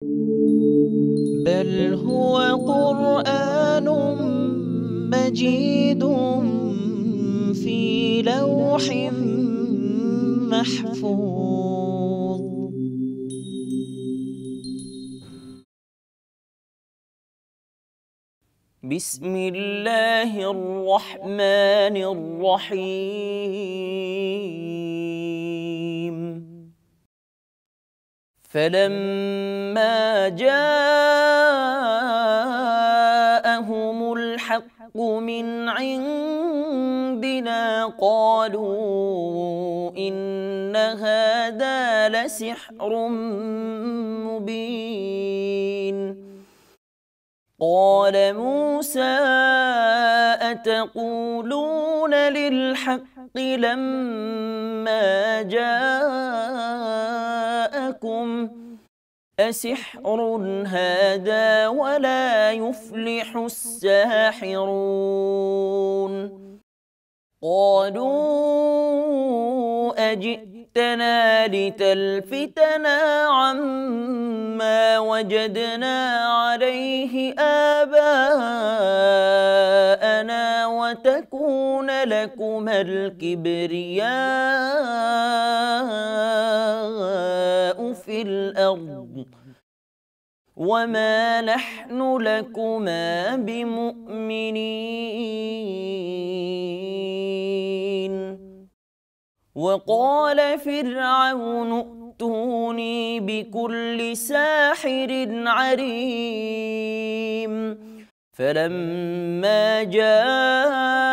بل هو قرآن مجيد في لوح محفوظ. بسم الله الرحمن الرحيم. فلما جاءهم الحق من عندنا قالوا إن هذا لسحر مبين. قال موسى أتقولون للحق لما جاءكم أسحر هذا ولا يفلح الساحرون. قالوا أجئتنا لتلفتنا عما وجدنا عليه آباءنا وتكون لكما الكبرياء في الأرض وما نحن لكما بمؤمنين. وقال فرعون ائتوني بكل ساحر عليم. فلما جاء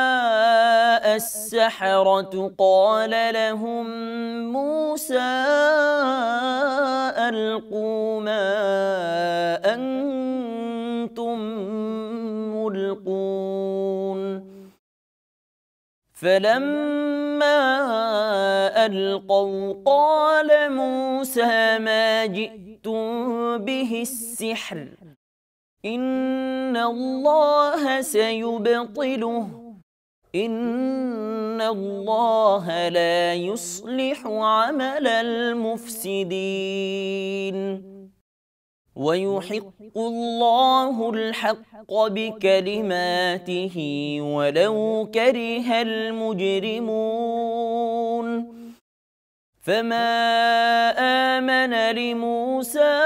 السحرة قال لهم موسى ألقوا ما أنتم ملقون. فلما ألقوا قال موسى ما جئتم به السحر إن الله سيبطله إن الله لا يصلح عمل المفسدين. ويحق الله الحق بكلماته ولو كره المجرمون. فما آمن لموسى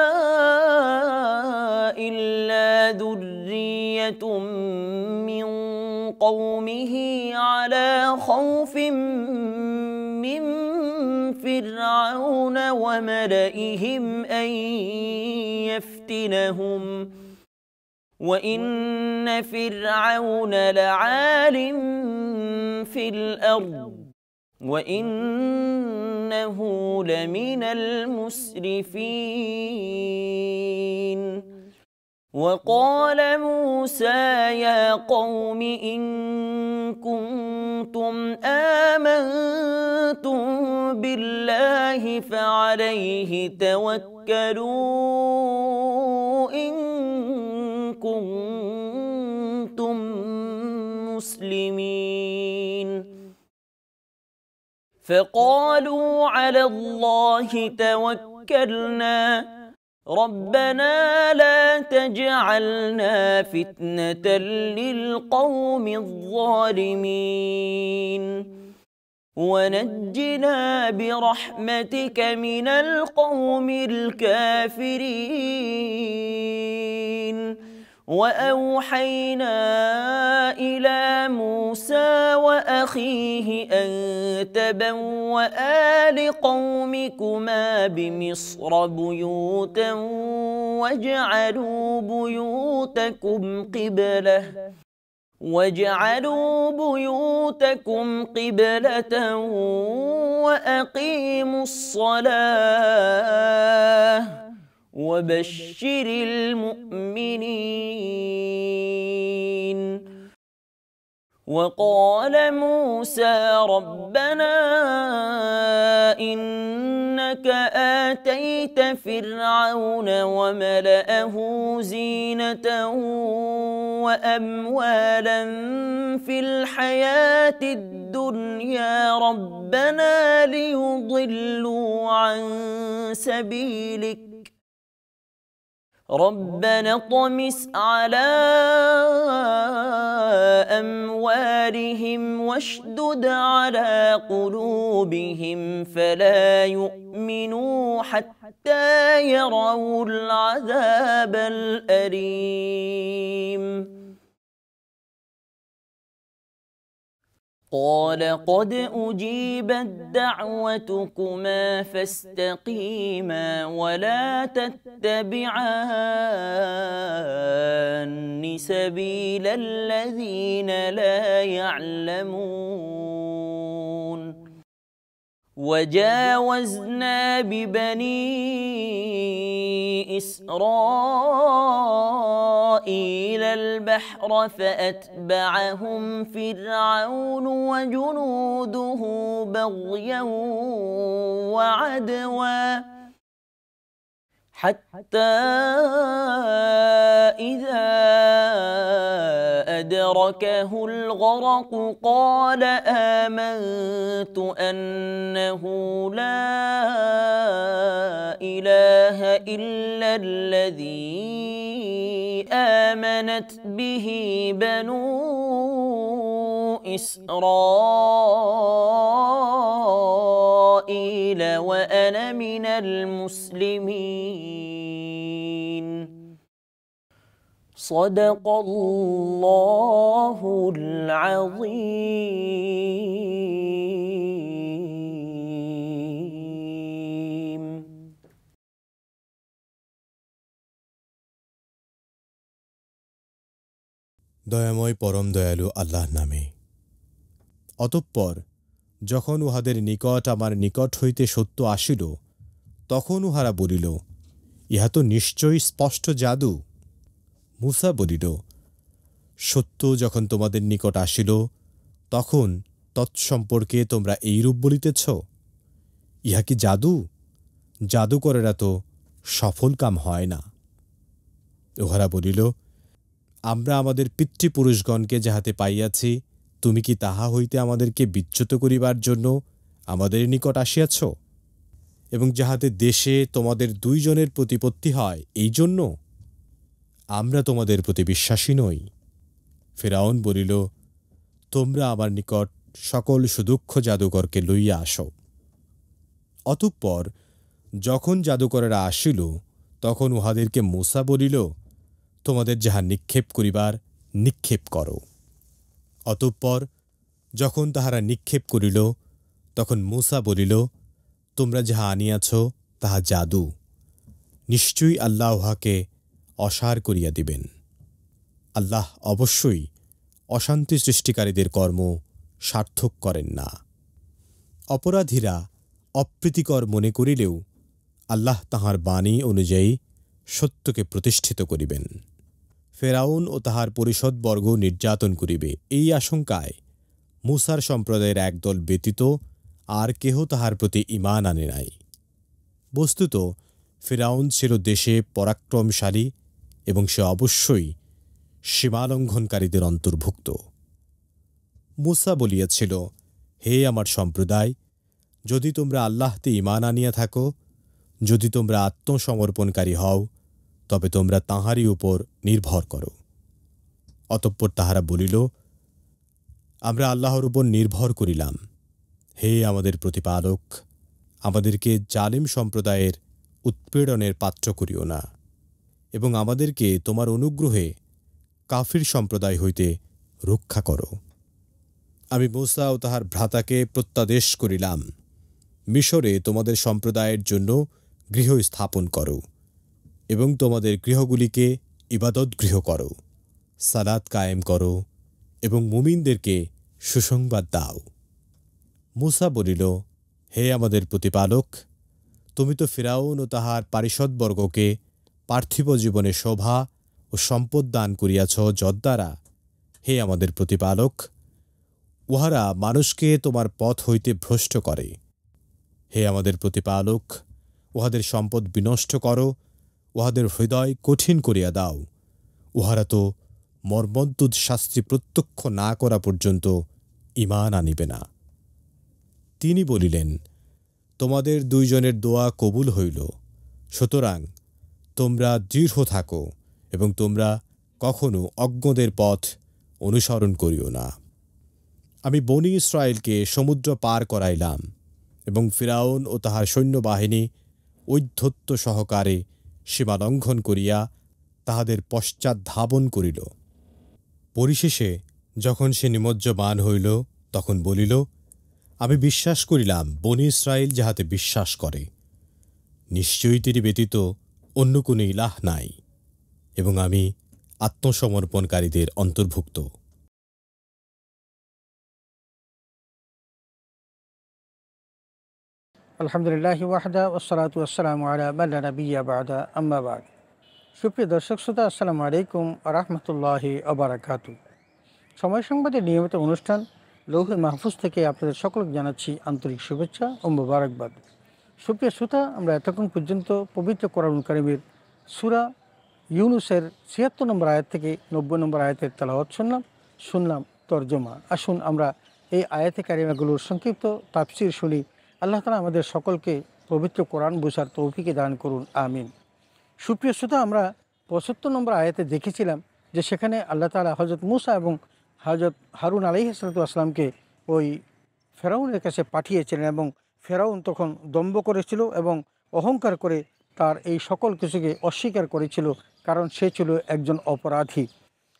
إلا ذرية من قومه على خوف من فرعون وملئهم أن يفتنهم وإن فرعون لعال في الأرض وإنه لمن المسرفين. وقال موسى يا قوم إن كنتم آمنتم بالله فعليه توكلوا إن كنتم مسلمين. فقالوا على الله توكلنا ربنا لا تجعلنا فتنة للقوم الظالمين ونجنا برحمتك من القوم الكافرين. وأوحينا إلى موسى وأخيه أن تبوآ لقومكما بمصر بيوتا واجعلوا بيوتكم قبلة وأقيموا الصلاة وبشر المؤمنين. وقال موسى ربنا إنك آتيت فرعون وملأه زينة وأموالا في الحياة الدنيا ربنا ليضلوا عن سبيلك ربنا اطمس على أموالهم واشدد على قلوبهم فلا يؤمنوا حتى يروا العذاب الأليم قال قد أجيبت دعوتكما فاستقيما ولا تتبعان سبيل الذين لا يعلمون وجاوزنا ببني إسرائيل البحر فأتبعهم فرعون وجنوده بغيا وعدوا حتى إذا أدركه الغرق قال آمنت أنه لا إله إلا الذي آمنت به بنو إسرائيل وأنا من المسلمين صدق الله العظيم দয়াময় পরম দয়ালু আল্লাহর নামে। অতঃপর যখন উহাদের নিকট আমার নিকট হইতে সত্য আসিল তখন উহারা বলিল, ইহা তো নিশ্চয়ই স্পষ্ট জাদু। মূসা বলিল, সত্য যখন তোমাদের নিকট আসিল তখন তৎসম্পর্কে তোমরা এইরূপ বলিতেছ, ইহা কি জাদু? জাদুকরেরা তো সফল কাম হয় না। উহারা বলিল, আমরা আমাদের পিতৃপুরুষগণকে যাহাতে পাইয়াছি তুমি কি তাহা হইতে আমাদেরকে বিচ্যুত করিবার জন্য আমাদের নিকট আসিয়াছ এবং যাহাতে দেশে তোমাদের দুইজনের প্রতিপত্তি হয় এই জন্য? আমরা তোমাদের প্রতি বিশ্বাসী নই। ফিরআউন বলিল, তোমরা আমার নিকট সকল সুদক্ষ জাদুকরকে লইয়া আসো। অতঃপর যখন জাদুকরেরা আসিল তখন উহাদেরকে মূসা বলিল, তোমাদের যাহা নিক্ষেপ করিবার নিক্ষেপ করো। অতঃপর যখন তাহারা নিক্ষেপ করিল তখন মূসা বলিল, তোমরা যাহা আনিয়াছ তাহা জাদু, নিশ্চয়ই আল্লাহ উহাকে অসার করিয়া দিবেন। আল্লাহ অবশ্যই অশান্তি সৃষ্টিকারীদের কর্ম সার্থক করেন না। অপরাধীরা অপ্রীতিকর মনে করিলেও আল্লাহ তাহার বাণী অনুযায়ী সত্যকে প্রতিষ্ঠিত করিবেন। ফেরাউন ও তাহার পরিষদবর্গ নির্যাতন করিবে এই আশঙ্কায় মূসার সম্প্রদায়ের একদল ব্যতীত আর কেহ তাহার প্রতি ঈমান আনে নাই। বস্তুত ফিরআউন ছিল দেশে পরাক্রমশালী এবং সে অবশ্যই সীমালঙ্ঘনকারীদের অন্তর্ভুক্ত। মূসা বলিয়াছিল, হে আমার সম্প্রদায়, যদি তোমরা আল্লাহতে ঈমান আনিয়া থাকো, যদি তোমরা আত্মসমর্পণকারী হও, তবে তোমরা তাঁহারই উপর নির্ভর করো। অতঃপর তাহারা বলিল, আমরা আল্লাহর উপর নির্ভর করিলাম। হে আমাদের প্রতিপালক, আমাদেরকে জালিম সম্প্রদায়ের উৎপীড়নের পাত্র করিও না এবং আমাদেরকে তোমার অনুগ্রহে কাফির সম্প্রদায় হইতে রক্ষা করো। আমি মূসা ও তাহার ভ্রাতাকে প্রত্যাদেশ করিলাম, মিশরে তোমাদের সম্প্রদায়ের জন্য গৃহ স্থাপন করো এবং তোমাদের গৃহগুলিকে ইবাদত গৃহ করো, সালাত কায়েম করো এবং মুমিনদেরকে সুসংবাদ দাও। মূসা বলিল, হে আমাদের প্রতিপালক, তুমি তো ফিরআউন ও তাহার পারিষদবর্গকে পার্থিব জীবনে শোভা ও সম্পদ দান করিয়াছ, যদ্বারা, হে আমাদের প্রতিপালক, উহারা মানুষকে তোমার পথ হইতে ভ্রষ্ট করে। হে আমাদের প্রতিপালক, উহাদের সম্পদ বিনষ্ট করো, উহাদের হৃদয় কঠিন করিয়া দাও। উহারা তো মর্মন্তুদ শাস্তি প্রত্যক্ষ না করা পর্যন্ত ঈমান আনিবে না। তিনি বলিলেন, তোমাদের দুইজনের দোয়া কবুল হইল, সুতরাং তোমরা দৃঢ় থাকো এবং তোমরা কখনো অজ্ঞদের পথ অনুসরণ করিও না। আমি বনী ইসরায়েলকে সমুদ্র পার করাইলাম এবং ফিরাউন ও তাহার সৈন্যবাহিনী ঔদ্ধত্য সহকারে সীমালঙ্ঘন করিয়া তাহাদের পশ্চাৎ ধাবন করিল। পরিশেষে যখন সে নিমজ্জমান হইল, তখন বলিল, আমি বিশ্বাস করিলাম বনী ইসরায়েল যাহাতে বিশ্বাস করে, নিশ্চয়ই তিনি ব্যতীত অন্য কোনো ইলাহ নাই, এবং আমি আত্মসমর্পণকারীদের অন্তর্ভুক্ত। আলহামদুলিল্লাহি ওয়াহদা ওয়াসসালাতু ওয়াসসালামু আলা মান লা নাবিয়্যা বা'দা, আম্মা বা'দ। সুপ্রিয় দর্শক শ্রোতা, আসসালামু আলাইকুম ওয়া রাহমাতুল্লাহি ওয়া বারাকাতুহু। সময় সংবাদের নিয়মিত অনুষ্ঠান লৌহে মাহফুজ থেকে আপনাদের সকলকে জানাচ্ছি আন্তরিক শুভেচ্ছা ও মোবারকবাদ। সুপ্রিয় শ্রোতা, আমরা এতক্ষণ পর্যন্ত পবিত্র কোরআনুল কারীমের সূরা ইউনুসের ৭৬ নম্বর আয়াত থেকে ৯০ নম্বর আয়াতের তেলাওয়াত শুনলাম তর্জমা। আসুন আমরা এই আয়াতে কারিমাগুলোর সংক্ষিপ্ত তাফসীর শুনি। আল্লাহ তাআলা আমাদের সকলকে পবিত্র কোরআন বোঝার তৌফিক দান করুন, আমিন। সুপ্রিয় শ্রোতা, আমরা ৭৫ নম্বর আয়াতে দেখেছিলাম যে সেখানে আল্লাহ তাআলা হযরত মূসা এবং হযরত হারুন আলাইহিস সালাতু ওয়াসসালামকে ওই ফেরাউনের কাছে পাঠিয়েছিলেন, এবং ফেরাউন তখন দম্ভ করেছিল এবং অহংকার করে তার এই সকল কিছুকে অস্বীকার করেছিল, কারণ সে ছিল একজন অপরাধী।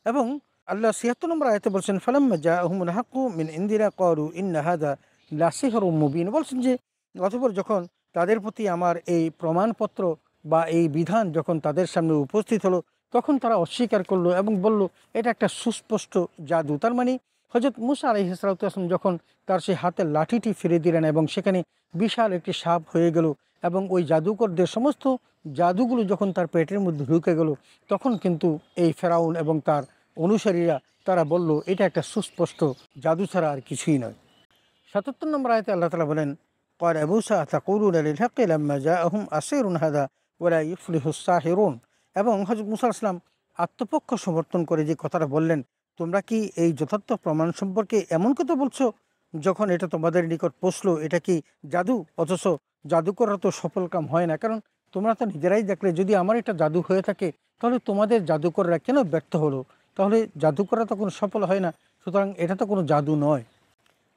এবং আল্লাহ ৭৬ নম্বর আয়াতে বলছেন, ফালাম্মা জাআহুমুল হাক্কু মিন ইনদিনা ক্বালু ইন্না হাযা লাসিহরুম মুবিন। বলছেন যে অতঃপর যখন তাদের প্রতি আমার এই প্রমাণপত্র বা এই বিধান যখন তাদের সামনে উপস্থিত হলো, তখন তারা অস্বীকার করলো এবং বলল এটা একটা সুস্পষ্ট জাদু। তার মানে হযরত মূসা আলাইহিস সালাতু ওয়াস সালাম যখন তার সেই হাতের লাঠিটি ফিরে দিলেন এবং সেখানে বিশাল একটি সাপ হয়ে গেল, এবং ওই জাদুকরদের সমস্ত জাদুগুলো যখন তার পেটের মধ্যে ঢুকে গেল, তখন কিন্তু এই ফেরাউন এবং তার অনুসারীরা তারা বলল এটা একটা সুস্পষ্ট জাদু ছাড়া আর কিছুই নয়। ৭৭ নম্বর আয়াতে আল্লাহ তাআলা বলেন, ক্বালা মূসা আতাকুলুনা লিল হাক্কি লাম্মা জাআহুম আসিরুন হাযা ওয়া লা ইফলিহুস সাহিরুন। এবং হযরত মূসা আলাইহিস সালাম আত্মপক্ষ সমর্থন করে যে কথাটা বললেন, তোমরা কি এই যথার্থ প্রমাণ সম্পর্কে এমন কথা বলছো যখন এটা তোমাদের নিকট পৌঁছলো এটা কি জাদু? অথচ জাদুকররা তো সফল কাম হয় না, কারণ তোমরা তো নিজেরাই দেখলে যদি আমার এটা জাদু হয়ে থাকে তাহলে তোমাদের জাদুকররা কেন ব্যর্থ হলো? তাহলে জাদুকররা তো কোনো সফল হয় না, সুতরাং এটা তো কোনো জাদু নয়।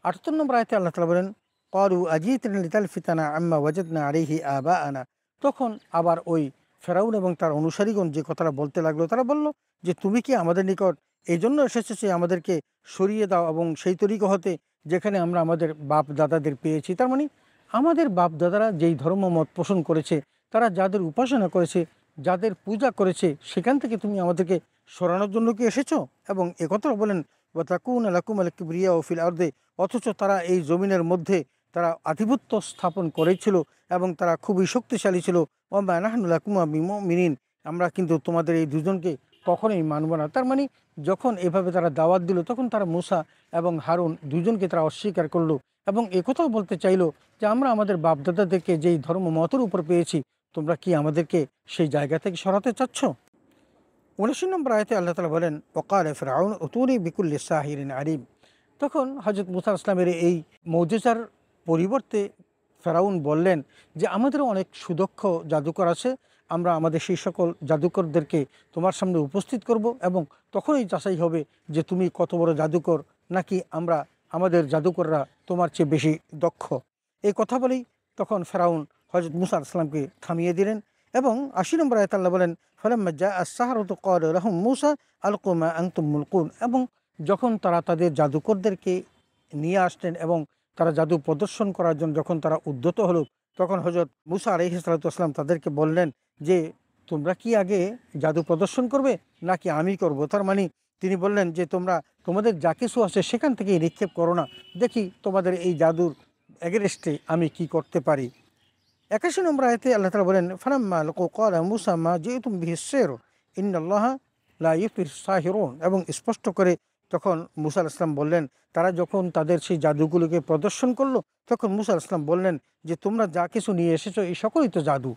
৭৮ নম্বর আয়াতে আল্লাহ তাআলা বলেন, ক্বালু আজিতনা লিতালফিতানা আম্মা ওয়াজাদনা আলাইহি আবাআনা। তখন আবার ওই ফেরাউন এবং তার অনুসারীগণ যে কথাটা বলতে লাগলো, তারা বলল যে তুমি কি আমাদের নিকট এই জন্য এসেছো যে আমাদেরকে সরিয়ে দাও এবং সেই তরিকা হতে যেখানে আমরা আমাদের বাপ দাদাদের পেয়েছি। তার মানে আমাদের বাপ দাদারা যেই ধর্মমত পোষণ করেছে, তারা যাদের উপাসনা করেছে, যাদের পূজা করেছে, সেখান থেকে তুমি আমাদেরকে সরানোর জন্য কি এসেছো? এবং একথা বলেন, ওয়া তাকুনা লাকুম আল কিবরিয়াউ ফিল আরদি। অথচ তারা এই জমিনের মধ্যে তারা আধিপত্য স্থাপন করেছিল এবং তারা খুবই শক্তিশালী ছিল। ওয়া মা নাহনু লাকুম বিমুমিনিন। আমরা কিন্তু তোমাদের এই দুজনকে কখনোই মানব না। তার মানে যখন এভাবে তারা দাওয়াত দিল, তখন তারা মূসা এবং হারুন দুজনকে তারা অস্বীকার করলো এবং একথাও বলতে চাইলো যে আমরা আমাদের বাপদাদাদেরকে যেই ধর্ম মতের উপর পেয়েছি, তোমরা কি আমাদেরকে সেই জায়গা থেকে সরাতে চাচ্ছ? ১৯ নম্বর আয়াতে আল্লাহ তাআলা বলেন, ওয়াকালা ফিরআউন উতুনি বিকুল্লি সাহিরিন আলিম। তখন হযরত মূসা ইসলামের এই মৌজেজার পরিবর্তে ফেরাউন বললেন যে আমাদেরও অনেক সুদক্ষ জাদুকর আছে, আমরা আমাদের সেই সকল জাদুকরদেরকে তোমার সামনে উপস্থিত করব এবং তখনই যাচাই হবে যে তুমি কত বড় জাদুকর, নাকি আমাদের জাদুকররা তোমার চেয়ে বেশি দক্ষ। এই কথা বলেই তখন ফেরাউন হযরত মূসা ইসলামকে থামিয়ে দিলেন। এবং ৮০ নম্বর আয়াতে আল্লাহ বলেন, ফালাম্মা জাআ আস-সাহারাতু ক্বালা লাহুম মূসা আলকু মা আনতুম মুলকুন। এবং যখন তারা তাদের জাদুকরদেরকে নিয়ে আসলেন এবং তারা জাদু প্রদর্শন করার জন্য যখন তারা উদ্যত হলো, তখন হযরত মূসা আলাইহিস সালাতু ওয়াস সালাম তাদেরকে বললেন যে তোমরা কি আগে জাদু প্রদর্শন করবে নাকি আমি করব? তার মানে তিনি বললেন যে তোমরা তোমাদের যা কিছু আছে সেখান থেকেই নিক্ষেপ করো না, দেখি তোমাদের এই জাদুর এগেনস্টে আমি কি করতে পারি। ৮১ নম্বর আয়াতে আল্লাহ তাআলা বলেন, ফালাম্মা লাকু ক্বালা মূসা মা জিতুম বিহি সিহর ইন্নাল্লাহা লা ইফলিহুস সাহিরুন। এবং স্পষ্ট করে তখন মূসা আলাইহিস সালাম বললেন, তারা যখন তাদের সেই জাদুগুলোকে প্রদর্শন করলো, তখন মূসা আলাইহিস সালাম বললেন যে তোমরা যা কিছু নিয়ে এসেছো এই সকলই তো জাদু,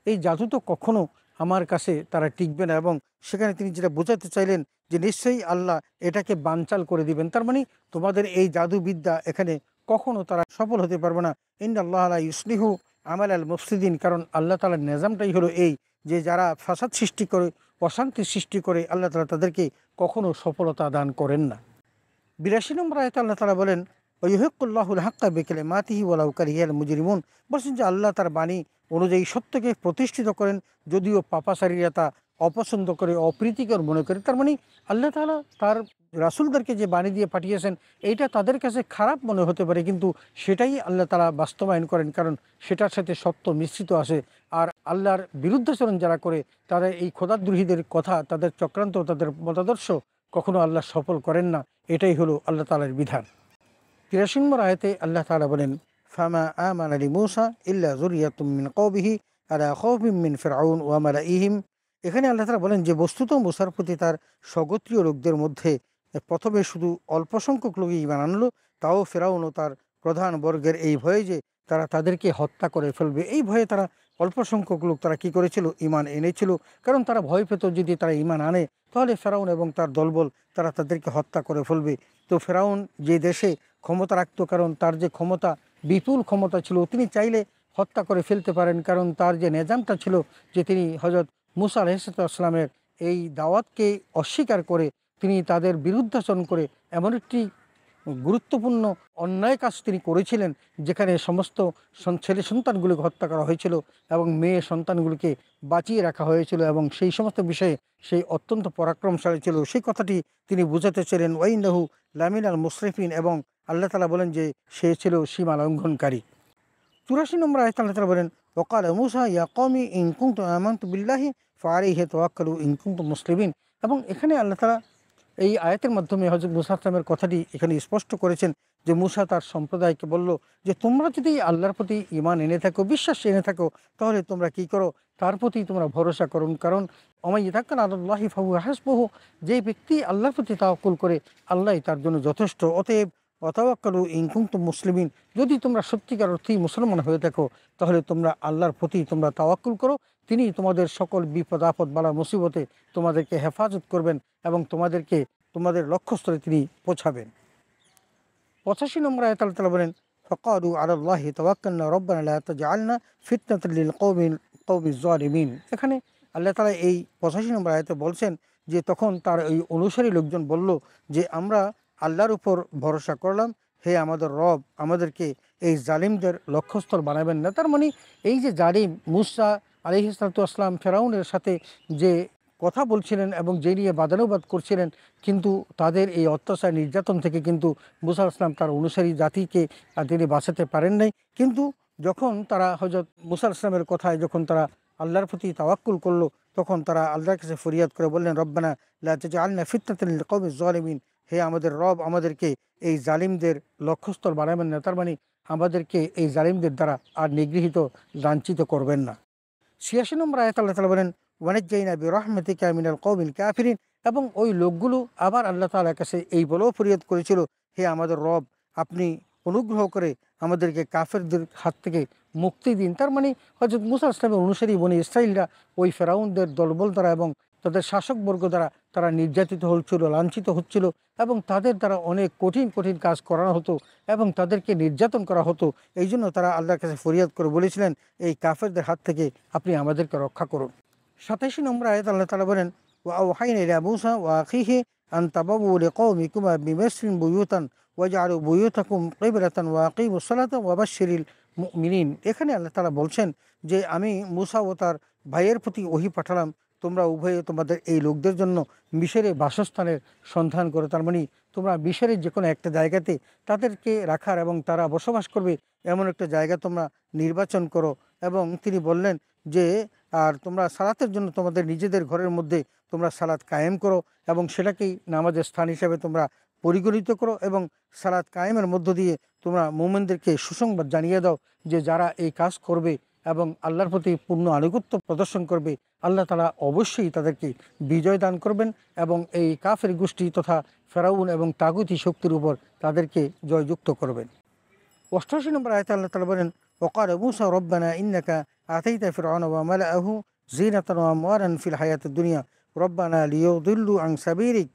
এই জাদু তো কখনো আমার কাছে তারা টিকবে না। এবং সেখানে তিনি যেটা বোঝাতে চাইলেন যে নিশ্চয়ই আল্লাহ এটাকে বানচাল করে দিবেন। তার মানে তোমাদের এই জাদুবিদ্যা এখানে কখনো তারা সফল হতে পারবে না। ইন্নাল্লাহা লা ইউসলিহু আমাল আল মুফসিদিন। কারণ আল্লাহ তাআলার নিজামটাই হলো এই যে যারা ফাসাদ সৃষ্টি করে, অশান্তি সৃষ্টি করে, আল্লাহ তাআলা তাদেরকে কখনো সফলতা দান করেন না। 82 নম্বর আয়াতে আল্লাহ তাআলা বলেন, ওয়াইহিকুল্লাহুল হাক্কা বিকালিমাতিহি ওয়ালাউ কারিহাল মুজরিমুন, বলছেন যে আল্লাহ তার বাণী অনুযায়ী সত্যকে প্রতিষ্ঠিত করেন, যদিও পাপাচারীরা তা অপছন্দ করে, অপ্রীতিকর মনে করে। তার মানে আল্লাহ তাআলা তার রাসূলদেরকে যে বাণী দিয়ে পাঠিয়েছেন, এইটা তাদের কাছে খারাপ মনে হতে পারে, কিন্তু সেটাই আল্লাহ তাআলা বাস্তবায়ন করেন, কারণ সেটার সাথে সত্য মিশ্রিত আছে। আর আল্লাহর বিরুদ্ধাচরণ যারা করে, তারা এই খোদাদ্রোহীদের কথা, তাদের চক্রান্ত, তাদের মতাদর্শ কখনো আল্লাহ সফল করেন না। এটাই হলো আল্লাহ তাআলার বিধান। 83 নম্বর আয়াতে আল্লাহ তাআলা বলেন, ফামা আমানা লিমূসা ইল্লা যুররিয়াতুম মিন কওমিহি আলা খাউফিম মিন ফিরআউন ওয়া মালাইহিম। এখানে আল্লাহ তাআলা বলেন যে বস্তুত মূসার প্রতি তার স্বগোত্রীয় লোকদের মধ্যে প্রথমে শুধু অল্প সংখ্যক লোকই ঈমান আনলো, তাও ফেরাউন ও তার প্রধান বর্গের এই ভয়ে যে তারা তাদেরকে হত্যা করে ফেলবে, এই ভয়ে তারা অল্প সংখ্যক লোক তারা কি করেছিল, ঈমান এনেছিল। কারণ তারা ভয় পেত যদি তারা ঈমান আনে তাহলে ফেরাউন এবং তার দলবল তারা তাদেরকে হত্যা করে ফেলবে। তো ফেরাউন যে দেশে ক্ষমতা রাখতো, কারণ তার যে ক্ষমতা, বিপুল ক্ষমতা ছিল, তিনি চাইলে হত্যা করে ফেলতে পারেন, কারণ তার যে নিজামটা ছিল যে তিনি হযরত মূসা আলাইহিসসালামের এই দাওয়াতকে অস্বীকার করে তিনি তাদের বিরুদ্ধাচরণ করে এমন একটি গুরুত্বপূর্ণ অন্যায় কাজ তিনি করেছিলেন, যেখানে সমস্ত ছেলে সন্তানগুলোকে হত্যা করা হয়েছিল এবং মেয়ে সন্তানগুলোকে বাঁচিয়ে রাখা হয়েছিল, এবং সেই সমস্ত বিষয়ে সেই অত্যন্ত পরাক্রমশালী ছিল। সেই কথাটি তিনি বুঝাতে ছিলেন, ওয়াইন্নাহু লামিনাল মুসরিফিন, এবং আল্লাহ তাআলা বলেন যে সে ছিল সীমা লঙ্ঘনকারী। 84 নম্বর আয়াতে আল্লাহ তাআলা বলেন, ওয়াকালা মূসা ইয়া কওমি ইন কুনতুম আমানতু বিল্লাহি ফাআলাইহি তাওয়াক্কালু ইন কুনতুম মুসলিমিন। এবং এখানে আল্লাহ তাআলা এই আয়াতের মাধ্যমে হযরত মূসা আলাইহিস কথাটি এখানে স্পষ্ট করেছেন যে মূসা তার সম্প্রদায়কে বলল যে তোমরা যদি আল্লাহর প্রতি ঈমান এনে থাকো, বিশ্বাস এনে থাকো, তাহলে তোমরা কি করো, তার প্রতি তোমরা ভরসা করুন। কারণ ওমাই ইয়াতাওয়াক্কাল আলাল্লাহি ফাহুয়া হাসবুহু, যে ব্যক্তি আল্লাহর প্রতি তাওয়াক্কুল করে আল্লাহই তার জন্য যথেষ্ট। অতএব ওয়াতাওয়াক্কালু ইন কুনতুম মুসলিমিন, যদি তোমরা সত্যিকার অর্থেই মুসলমান হয়ে থাকো তাহলে তোমরা আল্লাহর প্রতি তোমরা তাওয়াক্কুল করো। তিনি তোমাদের সকল বিপদ আপদ বালা মুসিবতে তোমাদেরকে হেফাজত করবেন এবং তোমাদেরকে তোমাদের লক্ষ্যস্থলে তিনি পৌঁছাবেন। 85 নম্বর আয়াতে আল্লাহ তাআলা বলেন, ফাকালু আলাল্লাহি তাওয়াক্কালনা রব্বানা লা তাজআলনা ফিতনাতাল লিল কওমিজ জালিমিন। এখানে আল্লাহ তাআলা এই 85 নম্বর আয়াতে বলছেন যে তখন তার এই অনুসারী লোকজন বলল যে আমরা আল্লাহর উপর ভরসা করলাম, হে আমাদের রব, আমাদেরকে এই জালিমদের লক্ষ্যস্থল বানাবেন না। তার মানে এই যে জালিম মূসা আলাইহিস সালাম ফেরাউনের সাথে যে কথা বলছিলেন এবং যে নিয়ে বাদানুবাদ করছিলেন, কিন্তু তাদের এই অত্যাচার নির্যাতন থেকে কিন্তু মূসা আলাইহিস সালাম তার অনুসারী জাতিকে তিনি বাঁচাতে পারেন নাই। কিন্তু যখন তারা হযরত মূসা আলাইহিস সালামের কথায় যখন তারা আল্লাহর প্রতি তাওয়াক্কুল করলো, তখন তারা আল্লাহর কাছে ফরিয়াদ করে বললেন, রব্বানা লা তাজআলনা ফিতনাতাল লিল কওমিজ জালিমিন, হে আমাদের রব, আমাদেরকে এই জালিমদের লক্ষ্যস্থল বানাবেন না। তার মানে আমাদেরকে এই জালিমদের দ্বারা আর নিগৃহীত, লাঞ্ছিত করবেন না। 86 নম্বর আয়াতে আল্লাহ তাআলা বলেন, ওয়ানাজ্জাইনা বিরহমাতিকা মিনাল কওমিল কাফিরিন। এবং ওই লোকগুলো আবার আল্লাহ তাআলার কাছে এই বলেও ফরিয়াদ করেছিল, হে আমাদের রব, আপনি অনুগ্রহ করে আমাদেরকে কাফেরদের হাত থেকে মুক্তি দিন। তার মানে হযরত মূসা আলাইহিস সালামের অনুসারী বনি ইসরাঈলরা ওই ফেরাউনদের দলবল দ্বারা এবং তাদের শাসকবর্গ দ্বারা তারা নির্যাতিত হচ্ছিল, লাঞ্ছিত হচ্ছিল, এবং তাদের দ্বারা অনেক কঠিন কঠিন কাজ করানো হতো এবং তাদেরকে নির্যাতন করা হতো। এই জন্য তারা আল্লাহর কাছে ফরিয়াদ করে বলেছিলেন, এই কাফেরদের হাত থেকে আপনি আমাদেরকে রক্ষা করুন। 87 নম্বর আয়াতে আল্লাহ তাআলা বলেন, ওয়া আওহাইনা ইলা মূসা ওয়া আখিহি আন তাবাউ লিকওমিকুমা বিমিসরিন বুয়ুতান ওয়াজআলু বুয়ুতাকুম কিবলাতান ওয়া আকিমুস সালাতা ওয়া বাশশিরিল মুমিনিন। এখানে আল্লাহ তাআলা বলছেন যে আমি মূসা ও তার ভাইয়ের প্রতি ওহী পাঠালাম, তোমরা উভয়ে তোমাদের এই লোকদের জন্য মিশরে বাসস্থানের সন্ধান করো। তার মানে তোমরা মিশরের যে কোনো একটা জায়গাতে তাদেরকে রাখার এবং তারা বসবাস করবে এমন একটা জায়গা তোমরা নির্বাচন করো। এবং তিনি বললেন যে আর তোমরা সালাতের জন্য তোমাদের নিজেদের ঘরের মধ্যে তোমরা সালাত কায়েম করো এবং সেটাকেই নামাজের স্থান হিসেবে তোমরা পরিগণিত করো, এবং সালাত কায়েমের মধ্য দিয়ে তোমরা মুমিনদেরকে সুসংবাদ জানিয়ে দাও যে যারা এই কাজ করবে এবং আল্লাহর প্রতি পূর্ণ আনুগত্য প্রদর্শন করবে, আল্লাহ তাআলা অবশ্যই তাদেরকে বিজয় দান করবেন এবং এই কাফের গোষ্ঠী তথা ফেরাউন এবং তাগুতি শক্তির উপর তাদেরকে জয়যুক্ত করবেন। 88 নম্বর আয়াতে আল্লাহ তাআলা বলেন, ওয়াকালা মূসা রব্বানা ইন্নাকা আতাইতা ফিরআউনা ওয়া মালাআহু যিনাতান ওয়া আমওয়ালান ফিল হায়াতিদ দুনিয়া রব্বানা লিয়ুদিল্লু আন সাবিলিক।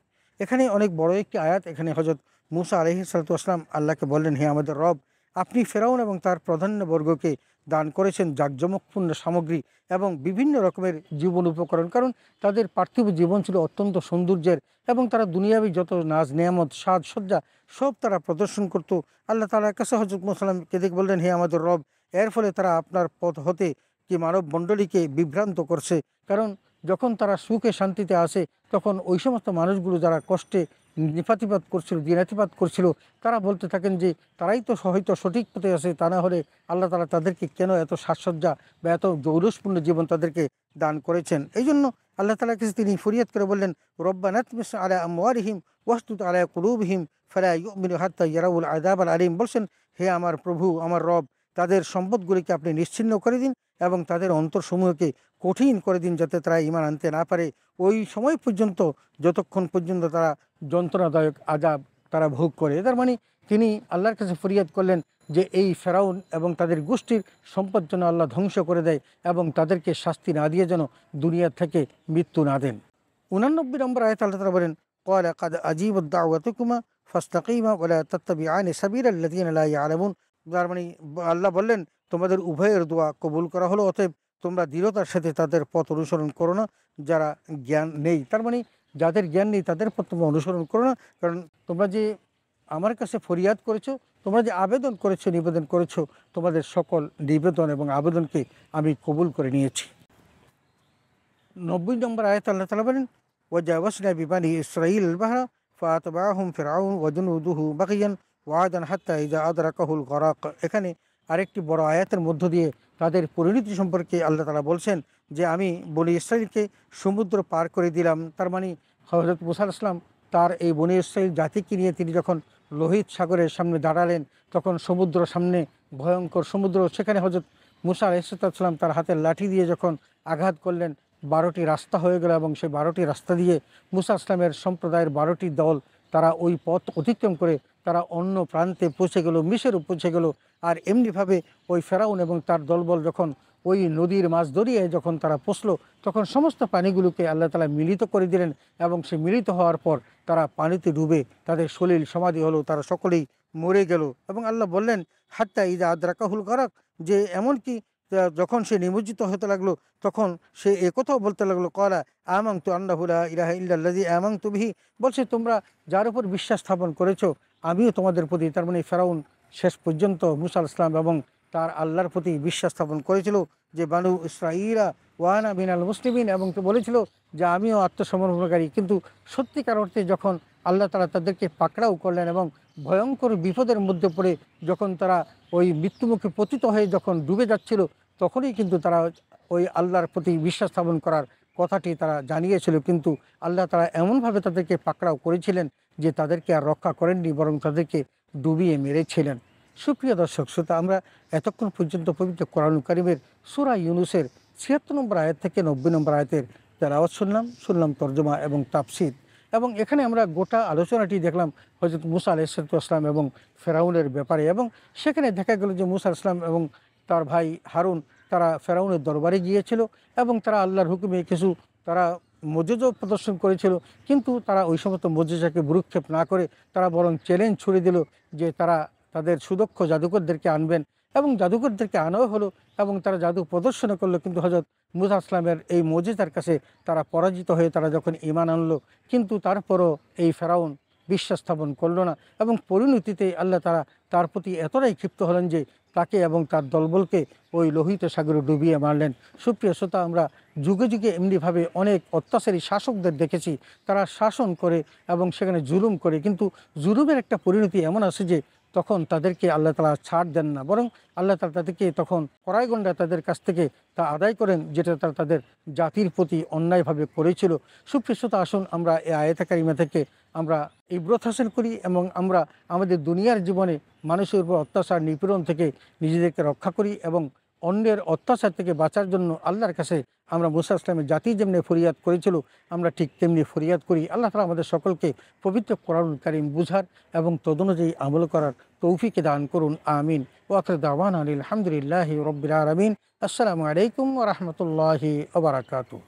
এখানে অনেক বড় একটি আয়াত। এখানে হযরত মূসা আলাইহিস সালাতু ওয়াস সালাম আল্লাহকে বললেন, হে আমাদের রব, আপনি ফেরাউন এবং তার প্রাধান্যবর্গকে দান করেছেন জাঁকজমকপূর্ণ সামগ্রী এবং বিভিন্ন রকমের জীবন উপকরণ, কারণ তাদের পার্থিব জীবন ছিল অত্যন্ত সৌন্দর্যের এবং তারা দুনিয়াবি যত নাজ নেয়ামত সাজসজ্জা সব তারা প্রদর্শন করত। আল্লাহ তাআলার কাছে হযরত মুসা সালামকে দেখে বললেন, হে আমাদের রব, এর ফলে তারা আপনার পথ হতে কি মানব মণ্ডলীকে বিভ্রান্ত করছে। কারণ যখন তারা সুখে শান্তিতে আসে তখন ওই সমস্ত মানুষগুলো যারা কষ্টে নিপাতিপাত করছিল, দিনাতিপাত করছিল, তারা বলতে থাকেন যে তারাই তো হয়তো সঠিক পথে আছে, তা না হলে আল্লাহ তাআলা তাদেরকে কেন এত সাজসজ্জা বা এত জৌলুসপূর্ণ জীবন তাদেরকে দান করেছেন। এই জন্য আল্লাহ তাআলার কাছে তিনি ফরিয়াদ করে বললেন, রব্বানা তুমিস আলা আমওয়ালিহিম ওয়াসতুত আলা কুলুবিহিম ফালা ইউমিনু হাত্তা ইয়ারাউল আযাবাল আলীম। বলছেন, হে আমার প্রভু, আমার রব, তাদের সম্পদগুলিকে আপনি নিশ্চিহ্ন করে দিন এবং তাদের অন্তরসমূহকে কঠিন করে দিন, যাতে তারা ঈমান আনতে না পারে ওই সময় পর্যন্ত, যতক্ষণ পর্যন্ত তারা যন্ত্রণাদায়ক আযাব তারা ভোগ করে। তার মানে তিনি আল্লাহর কাছে ফরিয়াদ করলেন যে এই ফেরাউন এবং তাদের গোষ্ঠীর সম্পদ যেন আল্লাহ ধ্বংস করে দেয় এবং তাদেরকে শাস্তি না দিয়ে যেন দুনিয়া থেকে মৃত্যু না দেন। 89 নম্বর আয়াতে আল্লাহ তাআলা বলেন, ক্বালা ক্বাদ আজীবুদ দাওয়াতুকুমা ফাসতাকিমা ওয়ালা তাত্তাবিআনি সাবিলাল্লাযীনা লা ইয়ালামুন। তার মানে আল্লাহ বললেন, তোমাদের উভয়ের দোয়া কবুল করা হলো, অতএব তোমরা দৃঢ়তার সাথে তাদের পথ অনুসরণ করো না যারা জ্ঞান নেই। তার মানে যাদের জ্ঞান নেই তাদের পথ তোমরা অনুসরণ করো না, কারণ তোমরা যে আমার কাছে ফরিয়াদ করেছো, তোমরা যে আবেদন করেছো, নিবেদন করেছো, তোমাদের সকল নিবেদন এবং আবেদনকে আমি কবুল করে নিয়েছি। 90 নম্বর আয়াত আল্লাহ তাআলা বলেন, ওয়াজাওয়াজনা বিবানি ইসরাঈল আল বাহরা ফাতবাহুম ফিরআউন ওয়া জুনুদুহু বাগিয়ান ওয়াদান হাত্তা ইযা আদরাকাহুল গরাক। এখানে আরেকটি বড় আয়াতের মধ্য দিয়ে তাদের পরিণতি সম্পর্কে আল্লাহ তাআলা বলছেন যে আমি বনি ইসরাঈলকে সমুদ্র পার করে দিলাম। তার মানে হযরত মুসা আলাইহিস সালাম তার এই বনি ইসরাঈল জাতিকে নিয়ে তিনি যখন লোহিত সাগরের সামনে দাঁড়ালেন, তখন সমুদ্র সামনে ভয়ঙ্কর সমুদ্র, সেখানে হযরত মুসা আলাইহিস সালাম তার হাতের লাঠি দিয়ে যখন আঘাত করলেন, 12টি রাস্তা হয়ে গেল এবং সেই 12টি রাস্তা দিয়ে মুসা আসলামের সম্প্রদায়ের 12টি দল তারা ওই পথ অতিক্রম করে তারা অন্য প্রান্তে পৌঁছে গেল, মিশরে পৌঁছে গেল। আর এমনিভাবে ওই ফেরাউন এবং তার দলবল যখন ওই নদীর মাছ দরিয়ে যখন তারা পৌঁছলো, তখন সমস্ত পানিগুলোকে আল্লাহ তাআলা মিলিত করে দিলেন এবং সে মিলিত হওয়ার পর তারা পানিতে ডুবে তাদের সলিল সমাধি হলো, তারা সকলেই মরে গেল। এবং আল্লাহ বললেন, হাত্তা ইযা আদরাকাহুল গরাক, যে এমনকি যখন সে নিমজ্জিত হতে লাগলো তখন সে একথাও বলতে লাগলো, ক্বালা আমানতু আন্নাহু লা ইলাহা ইল্লাল্লাযী আমানতু বিহি। বলছে, তোমরা যার উপর বিশ্বাস স্থাপন করেছো আমিও তোমাদের প্রতি। তার মানে ফেরাউন শেষ পর্যন্ত মুসা আলাইহিস সালাম এবং তার আল্লাহর প্রতি বিশ্বাস স্থাপন করেছিল যে বানু ইসরাঈলা ওয়ানা মিনাল মুসলিমিন, এবং তো বলেছিল যে আমিও আত্মসমর্পণকারী। কিন্তু সত্যিকার অর্থে যখন আল্লাহ তাআলা তাদেরকে পাকড়াও করলেন এবং ভয়ঙ্কর বিপদের মধ্যে পড়ে যখন তারা ওই মৃত্যুমুখে পতিত হয়ে যখন ডুবে যাচ্ছিল, তখনই কিন্তু তারা ওই আল্লাহর প্রতি বিশ্বাস স্থাপন করার কথাটি তারা জানিয়েছিল। কিন্তু আল্লাহ তাআলা এমনভাবে তাদেরকে পাকড়াও করেছিলেন যে তাদেরকে আর রক্ষা করেননি, বরং তাদেরকে ডুবিয়ে মেরেছিলেন। সুপ্রিয় দর্শক শ্রোতা, আমরা এতক্ষণ পর্যন্ত পবিত্র কোরআনুল কারীমের সূরা ইউনূসের 76 নম্বর আয়াত থেকে 90 নম্বর আয়াতের তেলাওয়াত শুনলাম তরজমা এবং তাফসীর। এবং এখানে আমরা গোটা আলোচনাটি দেখলাম হযরত মুসা আলাইহিস সালাম এবং ফেরাউনের ব্যাপারে। এবং সেখানে দেখা গেল যে মুসা আলাইহিস সালাম এবং তার ভাই হারুন তারা ফেরাউনের দরবারে গিয়েছিল এবং তারা আল্লাহর হুকুমে কিছু তারা মজেজা প্রদর্শন করেছিল, কিন্তু তারা ওই সমস্ত মজেজাকে ভ্রুক্ষেপ না করে তারা বরং চ্যালেঞ্জ ছুড়ে দিল যে তারা তাদের সুদক্ষ জাদুকরদেরকে আনবেন, এবং জাদুকরদেরকে আনাও হলো এবং তারা জাদু প্রদর্শন করলো। কিন্তু হযরত মুসা আসলামের এই মজেজার কাছে তারা পরাজিত হয়ে তারা যখন ঈমান আনলো, কিন্তু তারপরও এই ফেরাউন বিশ্বাস স্থাপন করলো না এবং পরিণতিতে আল্লাহ তারা তার প্রতি এতটাই ক্ষিপ্ত হলেন যে তাকে এবং তার দলবলকে ওই লোহিত সাগরে ডুবিয়ে মারলেন। সুপ্রিয় শ্রোতা, আমরা যুগে যুগে এমনিভাবে অনেক অত্যাচারী শাসকদের দেখেছি, তারা শাসন করে এবং সেখানে জুলুম করে, কিন্তু জুলুমের একটা পরিণতি এমন আছে যে তখন তাদেরকে আল্লাহ তাআলা ছাড় দেন না, বরং আল্লাহ তাআলা তাদেরকে তখন কড়াইগণ্ডা তাদের কাছ থেকে তা আদায় করেন যেটা তারা তাদের জাতির প্রতি অন্যায়ভাবে করেছিল। সুপ্রিয় শ্রোতা, আসুন আমরা এই আয়াতে কারিমা থেকে আমরা ইবরত হাসিল করি এবং আমরা আমাদের দুনিয়ার জীবনে মানুষের উপর অত্যাচার নিপীড়ন থেকে নিজেদেরকে রক্ষা করি এবং অন্যের অত্যাচার থেকে বাঁচার জন্য আল্লাহর কাছে আমরা মুসা ইসলামের জাতি যেমনি ফরিয়াদ করেছিল আমরা ঠিক তেমনি ফরিয়াদ করি। আল্লাহ তাআলা আমাদের সকলকে পবিত্র কোরআনুল কারীম বুঝার এবং তদনুযায়ী আমল করার তৌফিক দান করুন, আমিন। ওয়া আখিরু দাওয়ানা আলহামদুলিল্লাহি রাব্বিল আলামিন। আসসালামু আলাইকুম ওয়া রাহমাতুল্লাহি ওয়া বারাকাতুহু।